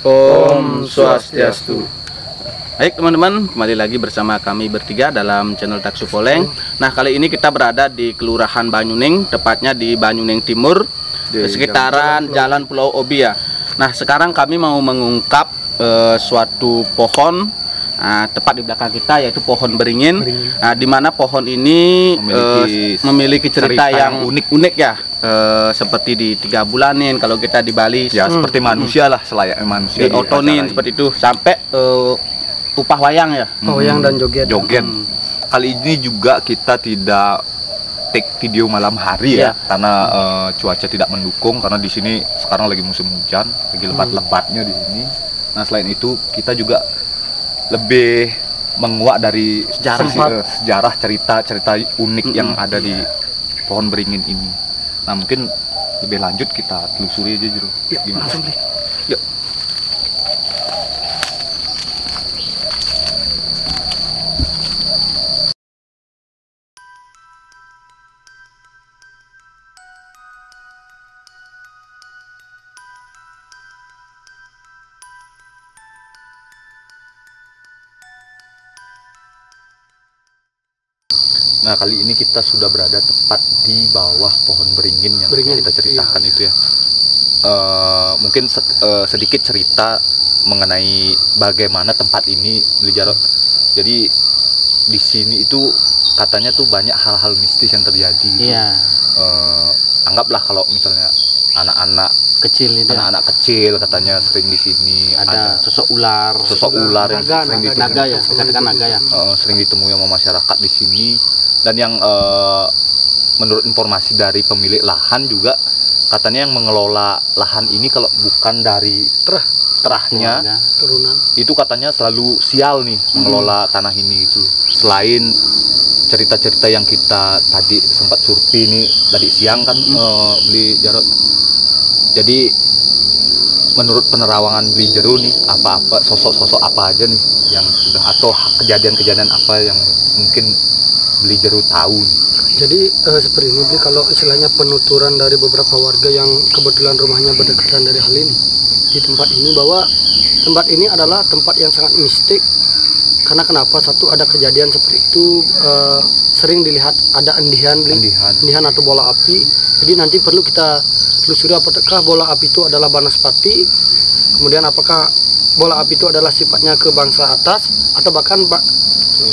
Om Swastiastu. Baik teman-teman, kembali lagi bersama kami bertiga dalam channel Taksu Poleng. Nah, kali ini kita berada di Kelurahan Banyuning, tepatnya di Banyuning Timur, di sekitaran Jalan Pulau Obi ya. Nah, sekarang kami mau mengungkap suatu pohon tepat di belakang kita, yaitu pohon beringin. Di mana pohon ini memiliki cerita yang unik ya. Seperti di 3 bulanin kalau kita di Bali ya, seperti manusia lah, selayaknya manusia diotonin seperti itu, sampai upah wayang ya, wayang dan joget. Kali ini juga kita tidak take video malam hari ya, karena cuaca tidak mendukung, karena di sini sekarang lagi musim hujan, lagi lebat-lebatnya di sini. Nah, selain itu kita juga lebih menguak dari sejarah cerita unik yang ada di pohon beringin ini. Nah, mungkin lebih lanjut kita telusuri aja Jero. Yuk, langsung deh. Yuk. Nah, kali ini kita sudah berada tepat di bawah pohon beringin yang kita ceritakan itu ya. Mungkin sedikit cerita mengenai bagaimana tempat ini, Beli Jarot. Jadi di sini itu katanya tuh banyak hal-hal mistis yang terjadi. Iya. Anggaplah kalau misalnya anak-anak kecil katanya sering di sini ada sosok ular yang sering ditemui, naga ya. Sering ditemui sama masyarakat di sini. Dan yang menurut informasi dari pemilik lahan juga katanya yang mengelola lahan ini kalau bukan dari terahnya turunan itu katanya selalu sial nih mengelola tanah ini itu. Selain cerita-cerita yang kita tadi sempat survei nih tadi siang kan, Beli Jarot. Jadi menurut penerawangan Beli Jero nih, apa-apa sosok-sosok apa aja nih yang sudah, atau kejadian-kejadian apa yang mungkin Beli Jero tahu nih. Jadi seperti ini Beli, kalau istilahnya penuturan dari beberapa warga yang kebetulan rumahnya berdekatan dari hal ini di tempat ini, bahwa tempat ini adalah tempat yang sangat mistik. Karena kenapa? Satu, ada kejadian seperti itu, sering dilihat ada endihan atau bola api. Jadi nanti perlu kita telusuri apakah bola api itu adalah banaspati, kemudian apakah bola api itu adalah sifatnya ke bangsa atas, atau bahkan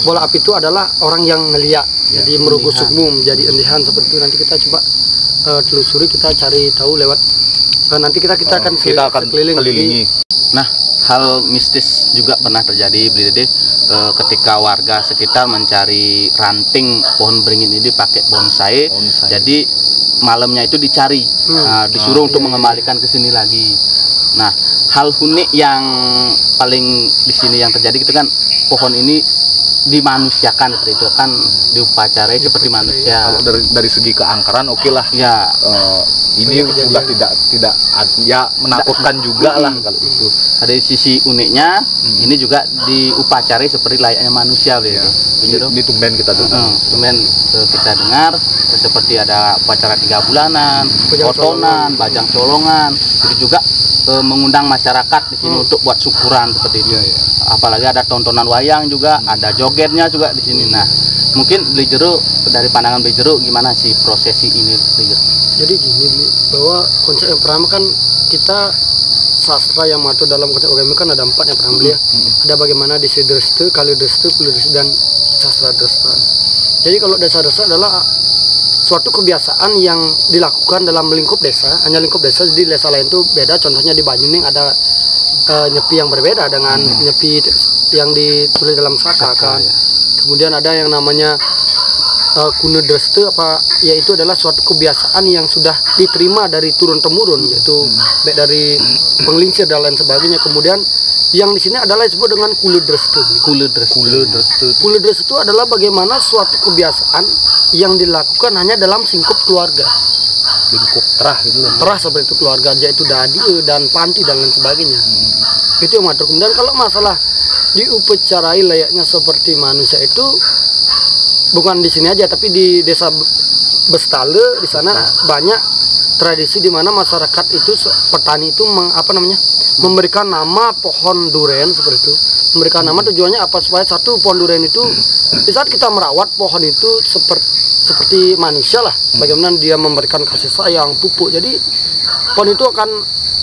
bola api itu adalah orang yang ngeliat, jadi merugus sukmum, jadi endihan seperti itu. Nanti kita coba telusuri, kita cari tahu lewat nanti kita akan kelilingi. Nah, hal mistis juga pernah terjadi, Beli Dede, ketika warga sekitar mencari ranting pohon beringin ini pakai bonsai. Jadi malamnya itu dicari, disuruh untuk mengembalikan ke sini lagi. Nah, hal unik yang paling di sini yang terjadi itu kan, pohon ini dimanusiakan seperti itu kan, diupacarai seperti manusia. Kalau dari segi keangkeran oke lah ya, ini sudah tidak ya menakutkan juga lah kalau itu. Ada sisi uniknya, ini juga diupacarai seperti layaknya manusia gitu. Ini tumben kita dengar. Kita dengar seperti ada upacara 3 bulanan, potonan, bajang colongan. Itu juga mengundang masyarakat di sini untuk buat syukuran seperti itu. Apalagi ada tontonan wayang juga, ada jogetnya juga di sini. Nah, mungkin Beli Jero, dari pandangan Beli Jero, gimana sih prosesi ini, Beli Jero? Jadi gini, bahwa konsep yang pertama kan kita sastra yang masuk dalam konteks UGM kan ada 4 yang pernah Beli ya. Ada bagaimana desa dreste, kali dreste, pulu dreste, dan sastra dresta. Jadi kalau desa-desa adalah suatu kebiasaan yang dilakukan dalam lingkup desa, hanya lingkup desa. Jadi desa lain itu beda. Contohnya di Banyuning ada nyepi yang berbeda dengan nyepi yang ditulis dalam saka kan. Kemudian ada yang namanya kune dreste, yaitu adalah suatu kebiasaan yang sudah diterima dari turun temurun, yaitu baik dari penglingsir dan lain sebagainya. Kemudian yang di sini adalah disebut dengan kule dreste. Kule dreste itu adalah bagaimana suatu kebiasaan yang dilakukan hanya dalam singkup keluarga. Lingkup terah gitu loh. Terah seperti itu keluarga, yaitu dadi dan panti dan lain sebagainya. Itu yang ngatur. Kemudian kalau masalah diupacarai layaknya seperti manusia itu bukan di sini aja tapi di desa Bestale di sana banyak tradisi di mana masyarakat itu petani itu memberikan nama pohon duren seperti itu. Memberikan nama tujuannya apa, supaya satu pohon duren itu di saat kita merawat pohon itu seperti manusia lah, bagaimana dia memberikan kasih sayang, pupuk. Jadi pohon itu akan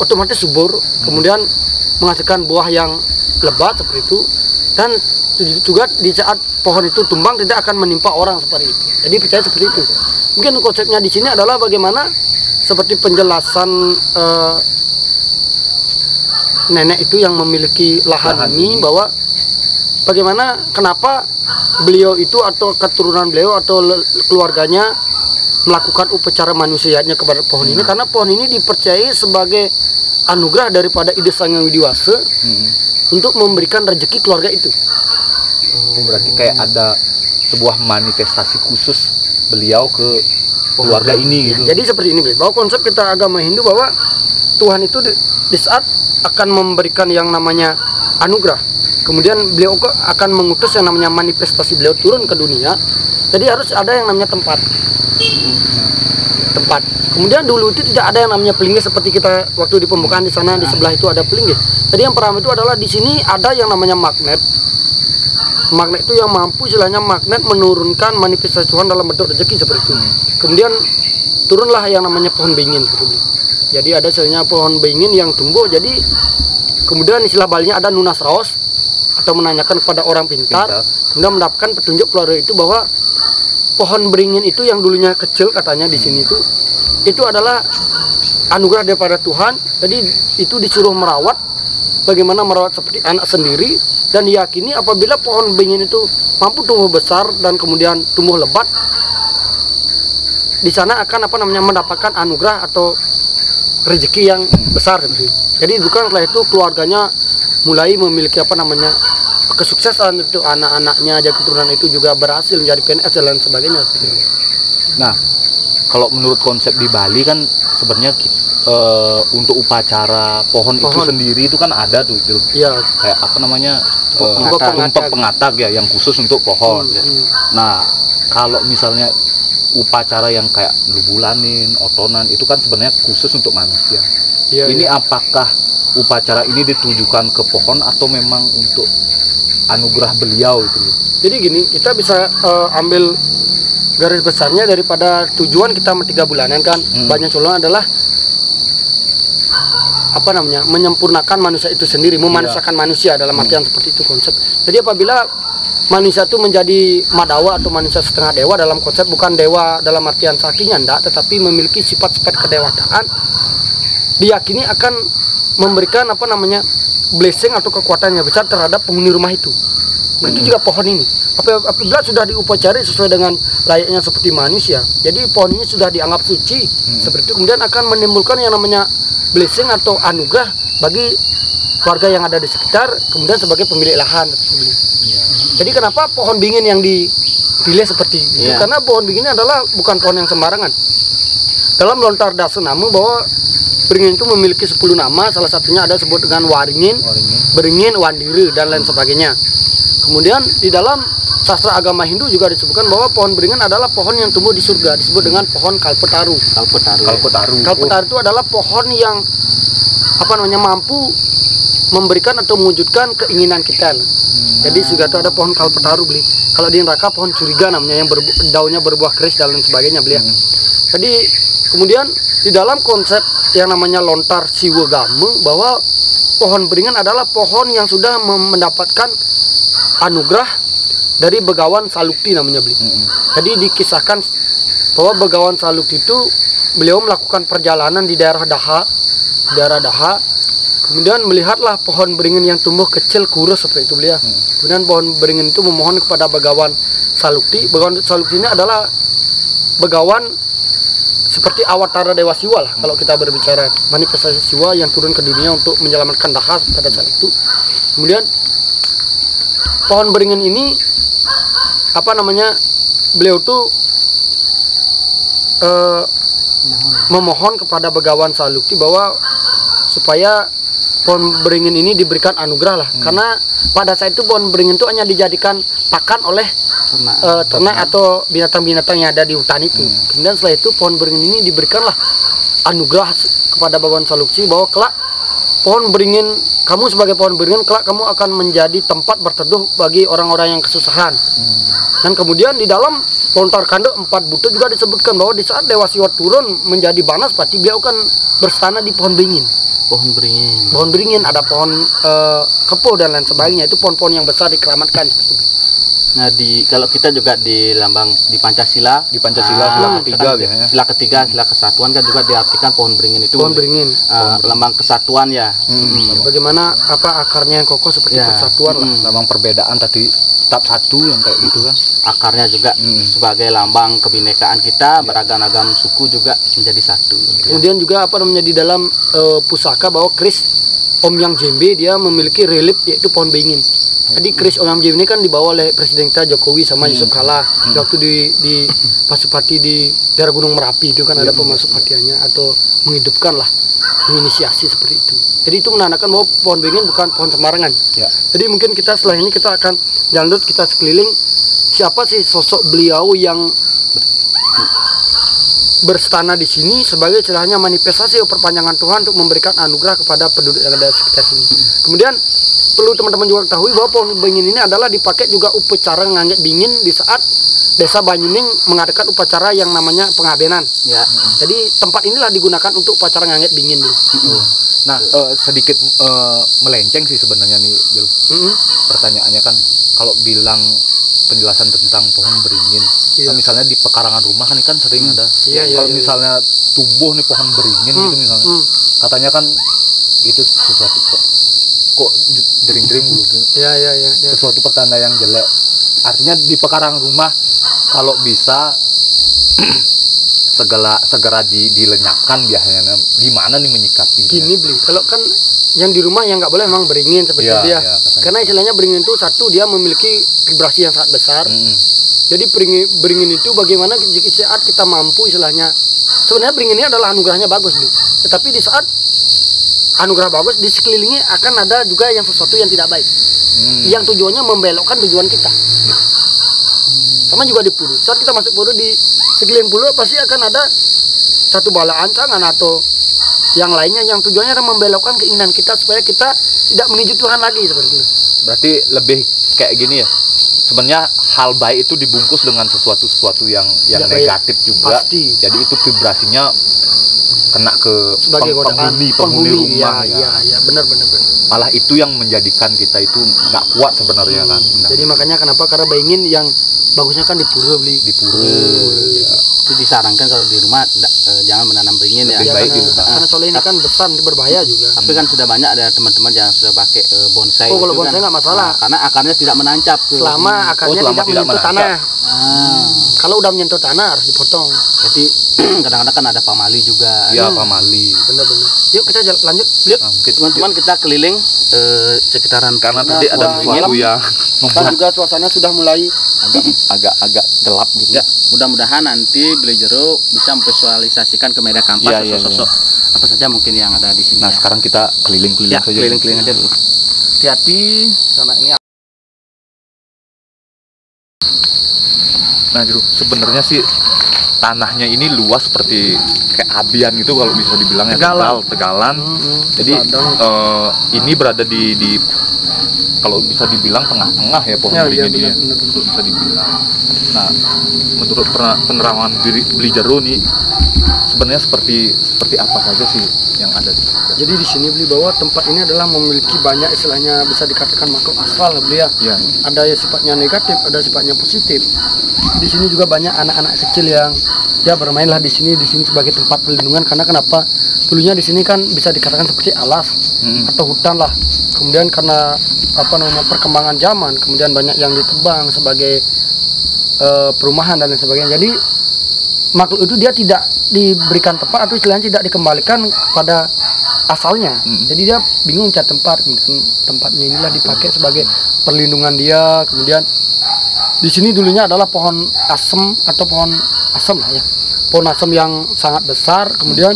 otomatis subur, kemudian menghasilkan buah yang lebat seperti itu, dan juga di saat pohon itu tumbang tidak akan menimpa orang seperti itu. Jadi percaya seperti itu. Mungkin konsepnya di sini adalah bagaimana seperti penjelasan nenek itu yang memiliki lahan ini, bahwa bagaimana kenapa beliau itu atau keturunan beliau atau keluarganya melakukan upacara manusianya kepada pohon ini, karena pohon ini dipercayai sebagai anugerah daripada Ide Sang Hyang Widiwasa untuk memberikan rezeki keluarga itu. Berarti kayak ada sebuah manifestasi khusus beliau ke keluarga ini gitu. Jadi seperti ini, bahwa konsep kita agama Hindu bahwa Tuhan itu di saat akan memberikan yang namanya anugerah, kemudian beliau akan mengutus yang namanya manifestasi beliau turun ke dunia. Jadi harus ada yang namanya tempat. Kemudian dulu itu tidak ada yang namanya pelinggih seperti kita waktu di pembukaan di sana di sebelah itu ada pelinggih. Jadi yang pertama itu adalah di sini ada yang namanya magnet. Magnet itu yang mampu istilahnya magnet menurunkan manifestasi Tuhan dalam bentuk rezeki seperti itu. Kemudian turunlah yang namanya pohon beringin seperti itu. Jadi ada istilahnya pohon beringin yang tumbuh. Jadi kemudian istilah Balinya ada nunas raos atau menanyakan kepada orang pintar. Kemudian mendapatkan petunjuk keluarga itu bahwa pohon beringin itu yang dulunya kecil katanya di sini itu adalah anugerah daripada Tuhan. Jadi itu disuruh merawat, bagaimana merawat seperti anak sendiri, dan diyakini apabila pohon beringin itu mampu tumbuh besar dan kemudian tumbuh lebat, di sana akan mendapatkan anugerah atau rezeki yang besar. Jadi bukan setelah itu keluarganya mulai memiliki kesuksesan, itu anak-anaknya aja keturunan itu juga berhasil menjadi PNS dan lain sebagainya. Nah, kalau menurut konsep di Bali kan sebenarnya untuk upacara pohon itu sendiri itu kan ada tuh itu. Iya. Kayak tumpeng pengatag ya yang khusus untuk pohon. Nah, kalau misalnya upacara yang kayak lubulanin, otonan itu kan sebenarnya khusus untuk manusia. Ini apakah upacara ini ditujukan ke pohon atau memang untuk anugerah beliau itu? Jadi gini, kita bisa ambil garis besarnya daripada tujuan kita 3 bulanan kan. Banyak Solo adalah menyempurnakan manusia itu sendiri, memanusiakan manusia dalam artian seperti itu konsep. Jadi apabila manusia itu menjadi madawa atau manusia setengah dewa dalam konsep, bukan dewa dalam artian sakinya enggak, tetapi memiliki sifat-sifat kedewatan, diyakini akan memberikan blessing atau kekuatan yang besar terhadap penghuni rumah itu. Nah, itu juga pohon ini. Apabila sudah diupacari sesuai dengan layaknya seperti manusia, jadi pohon ini sudah dianggap suci seperti itu, kemudian akan menimbulkan yang namanya blessing atau anugerah bagi warga yang ada di sekitar, kemudian sebagai pemilik lahan. Jadi kenapa pohon beringin yang dipilih seperti itu? Karena pohon beringin adalah bukan pohon yang sembarangan. Dalam lontar dasa nama bahwa beringin itu memiliki 10 nama, salah satunya ada sebut dengan waringin, beringin, wandiri, dan lain sebagainya. Kemudian di dalam sastra agama Hindu juga disebutkan bahwa pohon beringin adalah pohon yang tumbuh di surga, disebut dengan pohon kalpataru. Kalpataru itu adalah pohon yang mampu memberikan atau mewujudkan keinginan kita. Jadi surga itu ada pohon kalpataru beli. Kalau di neraka pohon curiga namanya, yang daunnya berbuah keris dan lain sebagainya beli. Jadi kemudian di dalam konsep yang namanya lontar siwa game, bahwa pohon beringin adalah pohon yang sudah mendapatkan anugerah dari Begawan Salukti namanya beli. Jadi dikisahkan bahwa Begawan Salukti itu beliau melakukan perjalanan di daerah Daha, kemudian melihatlah pohon beringin yang tumbuh kecil kurus seperti itu beliau. Kemudian pohon beringin itu memohon kepada Begawan Salukti. Begawan Salukti ini adalah begawan seperti awatara Dewa Siwa lah, kalau kita berbicara manifestasi Siwa yang turun ke dunia untuk menyelamatkan Daha pada saat itu. Kemudian pohon beringin ini beliau tuh memohon kepada Begawan Salukti bahwa supaya pohon beringin ini diberikan anugerah lah, karena pada saat itu pohon beringin itu hanya dijadikan pakan oleh ternak atau binatang-binatang yang ada di hutan itu. Kemudian setelah itu pohon beringin ini diberikanlah anugerah kepada Bagon Saluksi bahwa kelak pohon beringin, kamu sebagai pohon beringin kelak kamu akan menjadi tempat berteduh bagi orang-orang yang kesusahan. Dan kemudian di dalam pohon Tarkando 4 butuh juga disebutkan bahwa di saat Dewa Siwa turun menjadi Banaspati, beliau akan berstana di pohon beringin. Pohon beringin, ada pohon kepo dan lain sebagainya. Itu pohon-pohon yang besar dikeramatkan. Nah, kalau kita juga di lambang di Pancasila, sila ketiga biasanya. Sila ketiga, sila kesatuan kan juga diartikan pohon beringin itu. Pohon beringin. Lambang kesatuan ya. Bagaimana akarnya yang kokoh seperti persatuan lah. Lambang perbedaan tadi tetap satu yang kayak gitu kan. Akarnya juga sebagai lambang kebinekaan kita, beragam-agam suku juga menjadi satu. Kemudian juga di dalam pusaka bahwa keris Om Yang Jembe dia memiliki relief yaitu pohon beringin. Jadi keris Om Yang Jembe ini kan dibawa oleh Presiden kita Jokowi sama Yusuf Kala waktu di Pasupati di daerah Gunung Merapi itu kan ada pemasupatiannya atau menghidupkan lah, menginisiasi seperti itu. Jadi itu menandakan bahwa pohon beringin bukan pohon sembarangan. Jadi mungkin kita setelah ini kita akan jalan kita sekeliling siapa sih sosok beliau yang berstana di sini sebagai istilahnya manifestasi perpanjangan Tuhan untuk memberikan anugerah kepada penduduk yang ada sekitar sini. Kemudian perlu teman-teman juga ketahui bahwa pohon beringin ini adalah dipakai juga upacara ngangget dingin di saat Desa Banyuning mengadakan upacara yang namanya pengabenan. Jadi tempat inilah digunakan untuk upacara ngangget dingin. Nah, sedikit melenceng sih sebenarnya nih, pertanyaannya kan kalau bilang penjelasan tentang pohon beringin, nah, misalnya di pekarangan rumah kan sering ada. Kalau misalnya tumbuh nih pohon beringin gitu misalnya, katanya kan itu sesuatu kok jering-jering gitu. Sesuatu pertanda yang jelek. Artinya di pekarangan rumah kalau bisa segera dilenyapkan biasanya. Gimana nih menyikapi? Gini beli, kalau kan yang di rumah yang nggak boleh memang beringin seperti dia. Karena istilahnya beringin itu satu dia memiliki vibrasi yang sangat besar. Jadi beringin itu bagaimana saat kita mampu istilahnya. Sebenarnya beringin ini adalah anugerahnya bagus beli. Tetapi di saat anugerah bagus di sekelilingi akan ada juga yang sesuatu yang tidak baik. Yang tujuannya membelokkan tujuan kita. Sama juga di Puru. Saat kita masuk Puru di sekeliling Puru pasti akan ada satu bala ancangan atau yang lainnya yang tujuannya adalah membelokkan keinginan kita supaya kita tidak menuju Tuhan lagi seperti itu. Berarti lebih kayak gini ya. Sebenarnya hal baik itu dibungkus dengan sesuatu yang negatif juga. Pasti. Jadi itu vibrasinya kena ke penghuni rumah. Ya, benar. Malah itu yang menjadikan kita itu nggak kuat sebenarnya kan. Jadi makanya kenapa karena beringin yang bagusnya kan di Pura beli. Di Pura. Itu disarankan kalau di rumah jangan menanam beringin ya. Lebih baik di rumah. Karena soalnya ini kan besar, berbahaya juga. Tapi kan sudah banyak ada teman-teman yang sudah pakai bonsai. Kalau bonsai nggak masalah. Karena akarnya tidak menancap. Selama akarnya tidak menyentuh tanah. Kalau udah menyentuh tanah harus dipotong. Jadi kadang-kadang kan ada pamali juga. Iya, pamali. Benar. Yuk kita lanjut. Teman-teman kita keliling sekitaran karena tadi ada sesuatu yang kan juga suasana sudah mulai agak gelap gitu. Ya, mudah-mudahan nanti Beli Jeruk bisa memvisualisasikan ke media kampas sosok apa saja mungkin yang ada di sini. Nah, sekarang kita keliling-keliling saja. Keliling-keliling aja dulu. Hati-hati sana ini. Nah, sebenarnya sih tanahnya ini luas seperti kayak Abian gitu kalau bisa dibilang ya, Tegalan. Jadi ini berada di kalau bisa dibilang tengah-tengah ya pohon beringin ini. Bisa dibilang. Nah, menurut penerawangan Beli Jeruk nih sebenarnya seperti apa saja sih yang ada di sini? Jadi di sini beli bahwa tempat ini adalah memiliki banyak istilahnya bisa dikatakan makhluk asal beli ya. Ada yang sifatnya negatif, ada sifatnya positif. Di sini juga banyak anak-anak kecil yang ya bermainlah di sini sebagai tempat perlindungan karena kenapa? Dulunya di sini kan bisa dikatakan seperti alas atau hutan lah. Kemudian karena perkembangan zaman, kemudian banyak yang ditebang sebagai perumahan dan lain sebagainya. Jadi makhluk itu dia tidak diberikan tempat atau istilahnya tidak dikembalikan pada asalnya. Jadi dia bingung cari tempat, kemudian tempatnya inilah dipakai sebagai perlindungan dia. Kemudian Di sini dulunya adalah pohon asem atau pohon asem lah ya. Pohon asem yang sangat besar. Kemudian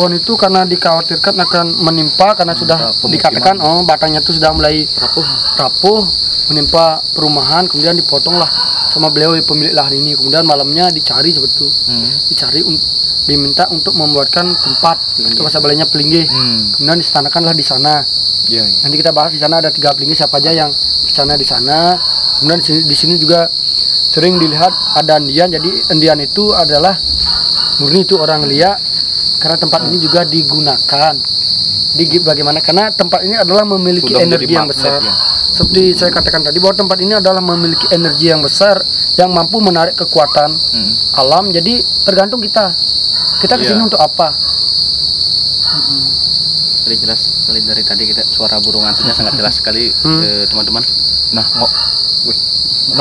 pohon itu karena dikhawatirkan akan menimpa karena sudah dikatakan batangnya itu sudah mulai rapuh menimpa perumahan. Kemudian dipotonglah sama beliau pemilik lahan ini. Kemudian malamnya dicari seperti itu. Dicari diminta untuk membuatkan tempat atau bahasa Balaynya pelinggih. Kemudian disetanakanlah di sana. Nanti kita bahas di sana ada 3 pelinggih siapa aja yang di sana. Kemudian di sini juga sering dilihat ada endian. Jadi endian itu adalah murni itu orang Lia karena tempat ini juga digunakan. Jadi bagaimana? Karena tempat ini adalah memiliki energi yang besar. Seperti saya katakan tadi bahwa tempat ini adalah memiliki energi yang besar yang mampu menarik kekuatan alam. Jadi tergantung kita kesini untuk apa. Jadi jelas sekali dari tadi kita suara burung hantunya sangat jelas sekali teman-teman. Nah,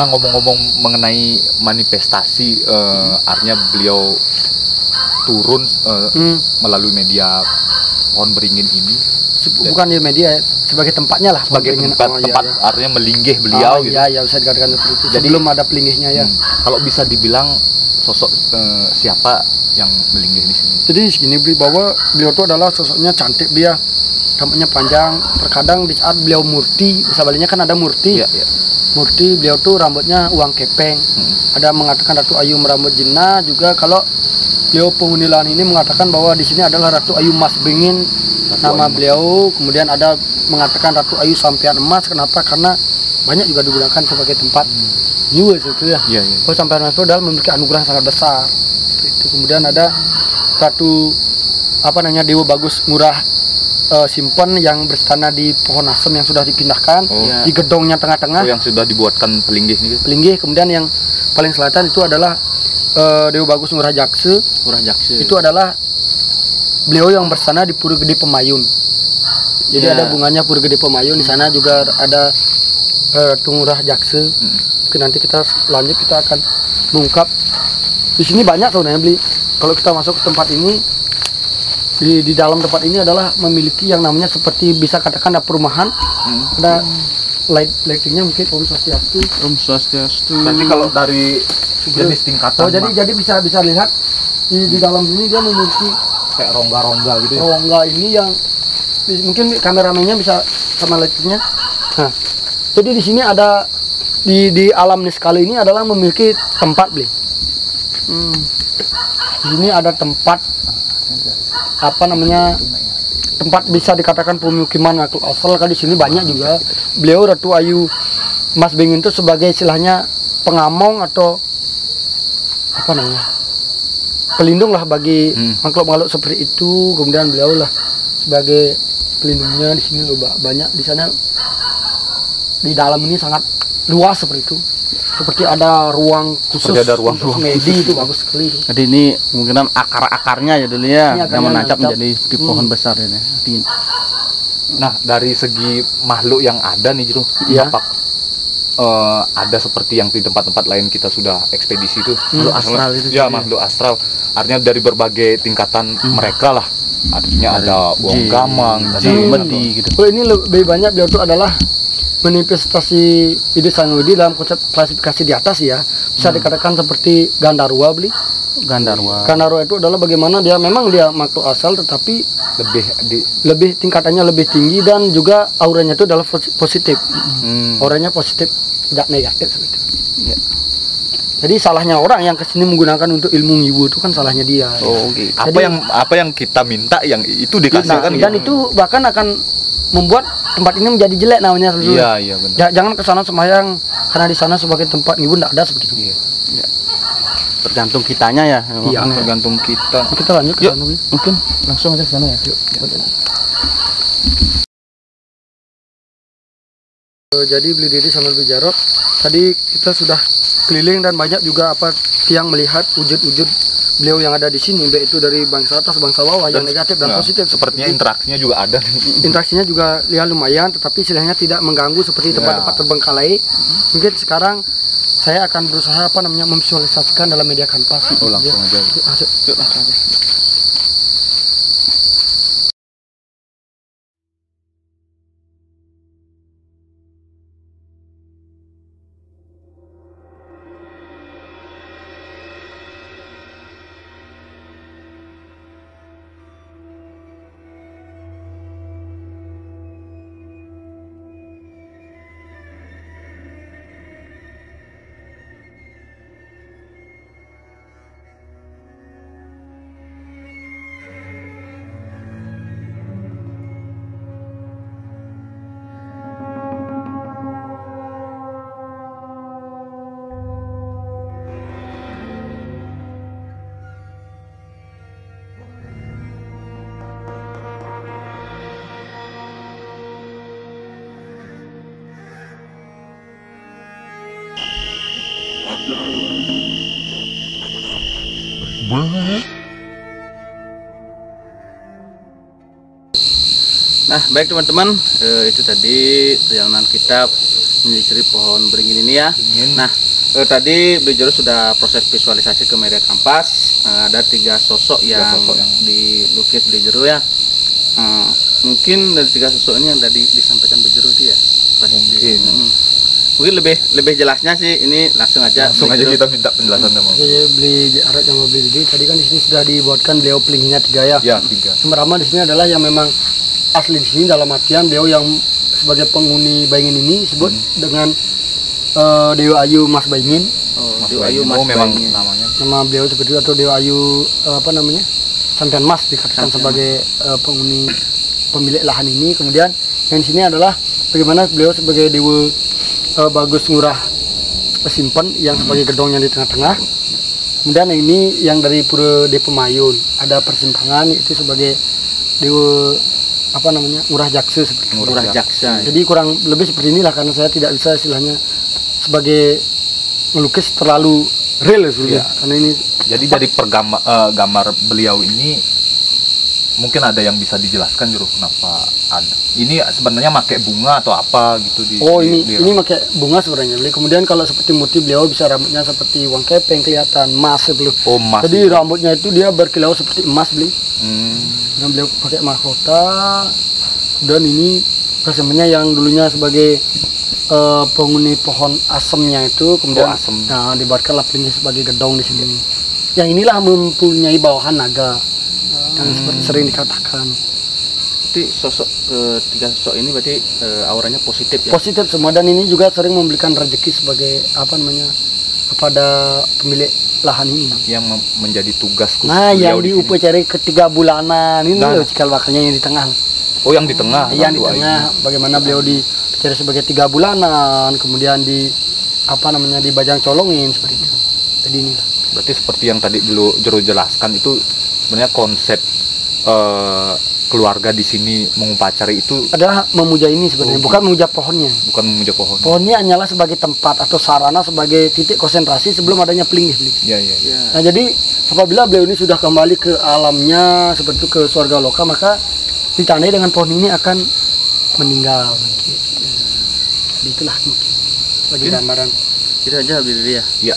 ngomong-ngomong mengenai manifestasi, artinya beliau turun melalui media pohon beringin ini. Bukan di media, sebagai tempatnya lah. Sebagai tempat artinya melinggih beliau gitu. Iya, bisa dikatakan seperti itu. Jadi belum ada pelinggihnya ya. Kalau bisa dibilang sosok siapa yang melinggih di sini? Jadi di sini bahwa beliau itu adalah sosoknya cantik, dia rambutnya panjang. Terkadang di saat beliau murti, Balaynya kan ada murti. Murti beliau tuh rambutnya uang kepeng. Ada mengatakan Ratu Ayu merambut jinnah juga. Kalau beliau penghuni lahan ini mengatakan bahwa di sini adalah Ratu Ayu Mas Bengin nama beliau. Kemudian ada mengatakan Ratu Ayu Sampian Emas. Kenapa? Karena banyak juga digunakan sebagai tempat nyiwa itu ya. Oh, Sampian Emas itu adalah memiliki anugerah sangat besar. Itu kemudian ada Ratu Dewa Bagus Ngurah Simpen yang berstana di pohon asem yang sudah dipindahkan di gedongnya tengah-tengah. Yang sudah dibuatkan pelinggih nih. Pelinggih. Kemudian yang paling selatan itu adalah Dewa Bagus Ngurah Jakse. Itu adalah beliau yang berstana di Pura Gede Pemayun. Jadi ada bunganya Pura Gede Pemayun. Di sana juga ada Ngurah Jakse. Mungkin nanti kita lanjut kita akan mengungkap. Di sini banyak sebenarnya kalau kita masuk ke tempat ini, di dalam tempat ini adalah memiliki yang namanya seperti bisa katakan ada perumahan. Ada lightingnya mungkin Om Swastiastu. Nanti kalau dari jenis tingkatan jadi bisa lihat di dalam ini dia memiliki kayak rongga-rongga gitu ya. Rongga ini yang mungkin kameramennya bisa sama lightingnya. Nah, jadi di sini ada di alam sekali ini adalah memiliki tempat Di sini ada tempat tempat bisa dikatakan pemukiman makhluk asal. Kan di sini banyak juga. Beliau Ratu Ayu Mas Bengin itu sebagai istilahnya pengamong atau pelindung lah bagi makhluk-makhluk seperti itu. Kemudian beliau lah sebagai pelindungnya. Di sini banyak. Di sana di dalam ini sangat luas seperti itu. Seperti ada ruang khusus, medi itu bagus sekali itu. Jadi ini kemungkinan akar-akarnya ya dulu ya yang menancap menjadi di pohon besar ini. Nah, dari segi makhluk yang ada nih apa ada seperti yang di tempat-tempat lain kita sudah ekspedisi itu makhluk astral itu makhluk astral artinya dari berbagai tingkatan mereka lah, artinya ada wong gamang, medi gitu. Kalau ini lebih banyak beliau itu adalah manifestasi ide Sangudi dalam konsep klasifikasi di atas ya. Bisa dikatakan seperti Gandarwa Gandarwa itu adalah bagaimana dia memang dia makhluk asal tetapi lebih tingkatannya lebih tinggi dan juga auranya itu adalah positif. Auranya positif, tidak negatif seperti itu. Jadi salahnya orang yang kesini menggunakan untuk ilmu nyiwu itu kan salahnya dia. Apa yang kita minta yang itu dikasihkan dan itu bahkan akan membuat tempat ini menjadi jelek namanya. Iya benar. Jangan ke sana sembahyang karena di sana sebagai tempat nyiwu tidak ada seperti itu. Tergantung kitanya ya. Iya, tergantung kita. Kita lanjut ke sana. Mungkin langsung aja ke sana ya. Yuk. Jadi beli diri sambil bijarot. Tadi kita sudah keliling dan banyak juga tiang melihat wujud-wujud beliau yang ada di sini, baik itu dari bangsa atas, bangsa bawah, yang negatif dan positif. Sepertinya interaksinya juga ada nih. Interaksinya juga lumayan, tetapi istilahnya tidak mengganggu seperti tempat-tempat terbengkalai. Mungkin sekarang saya akan berusaha memvisualisasikan dalam media kanvas. Langsung aja. Yuk, langsung aja. Nah, baik teman-teman, itu tadi perjalanan kita menyisiri pohon beringin ini ya. Nah, tadi Beli Jero sudah proses visualisasi ke media kanvas. Ada 3 sosok yang dilukis Beli Jero ya. Mungkin dari 3 sosok ini yang tadi disampaikan Beli Jero dia. Mungkin. Mungkin lebih jelasnya sih ini langsung aja kita minta penjelasan sama. Saya beli Arad yang mau beli tadi kan di sini sudah dibuatkan beliau pelingginya 3 ya. Ya, 3. Yang pertama di sini adalah yang memang asli di sini, dalam artian beliau yang sebagai penghuni Baingin ini disebut dengan Dewa Ayu Mas Baingin. Dewa Ayu Mas memang Baingin. namanya. Nama beliau seperti itu, atau Dewa Ayu apa namanya? Sampian Mas dikatakan sebagai penghuni pemilik lahan ini. Kemudian yang di sini adalah bagaimana beliau sebagai Dewa Bagus Ngurah Simpen yang sebagai gedongnya di tengah-tengah. Kemudian yang ini yang dari Pura Depemayun, ada persimpangan itu sebagai Dewa apa namanya, Ngurah Jaksa seperti itu. Ngurah Jaksa. Jadi kurang lebih seperti inilah, karena saya tidak bisa istilahnya sebagai melukis terlalu real sebenarnya. Karena ini Jadi dari gambar beliau ini mungkin ada yang bisa dijelaskan Jero, kenapa ada. Ini sebenarnya pakai bunga atau apa gitu di. Ini pakai bunga sebenarnya. Kemudian kalau seperti motif beliau bisa rambutnya seperti uang kepeng kelihatan emas sebelum. Oh, emas. Jadi rambutnya itu dia berkilau seperti emas beli. Dan beliau pakai mahkota. Dan ini sebenarnya yang dulunya sebagai penghuni pohon asemnya itu, kemudian asem. Nah, dibuatkanlah pelinggi sebagai gedong di sini. Yang inilah mempunyai bawahan naga yang seperti sering dikatakan. Berarti sosok 3 sosok ini berarti auranya positif ya. Positif semua, dan ini juga sering memberikan rezeki sebagai apa namanya kepada pemilik lahan ini. Yang menjadi tugas khusus Nah, yang beliau di sini. upacara ke-3 bulanan ini loh cikal bakalnya yang di tengah. Oh, yang di tengah. Yang di Ratu tengah bagaimana beliau diupacara sebagai 3 bulanan, kemudian di apa namanya di bajang colongin seperti itu. Jadi inilah. Berarti seperti yang tadi dulu Jero jelaskan, itu sebenarnya konsep keluarga di sini mengupacara itu Adalah memuja ini sebenarnya, bukan memuja pohonnya. bukan memuja pohon. Pohonnya hanyalah sebagai tempat atau sarana, sebagai titik konsentrasi sebelum adanya pelinggi. Iya. Nah, jadi apabila beliau ini sudah kembali ke alamnya seperti itu, ke surga loka, maka ditandai dengan pohon ini akan meninggal. Jadi itulah mungkin sebagai gambaran. Itu aja Beli ya. Iya.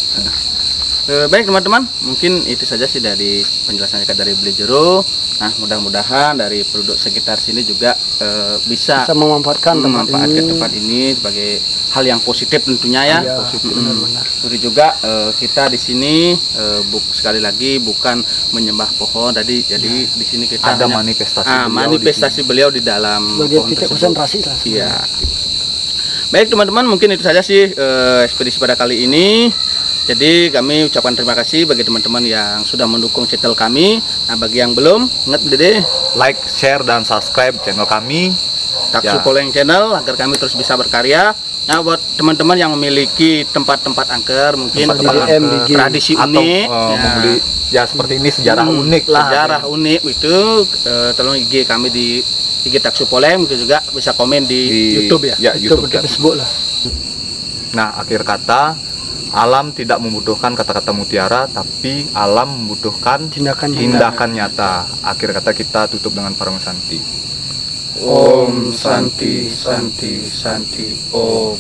Baik teman-teman, mungkin itu saja sih dari penjelasan singkat dari Beli Jero. Nah, mudah-mudahan dari penduduk sekitar sini juga bisa Memanfaatkan tempat ini sebagai hal yang positif tentunya ya. Iya, benar-benar. Terus juga kita di sini sekali lagi bukan menyembah pohon tadi, jadi di sini kita Ada hanya- manifestasi manifestasi beliau di dalam Sebagai pohon titik tersebut. konsentrasi lah. Iya. Baik teman-teman, mungkin itu saja sih ekspedisi pada kali ini. Jadi kami ucapkan terima kasih bagi teman-teman yang sudah mendukung channel kami. Nah, bagi yang belum, ingat deh Like, share, dan subscribe channel kami. Taksu Ya. Poleng Channel agar kami terus bisa berkarya. Nah, buat teman-teman yang memiliki tempat-tempat angker, mungkin Tempat DM di IG. tradisi Atau unik, membeli ya seperti ini, sejarah unik lah. sejarah unik itu, tolong IG kami di IG Taksu Poleng, mungkin juga bisa komen di YouTube ya. Ya, YouTube ya. Facebook lah. Nah, akhir kata, alam tidak membutuhkan kata-kata mutiara, tapi alam membutuhkan tindakan nyata. Akhir kata kita tutup dengan Parang Santi. Om Santi Santi Santi Om.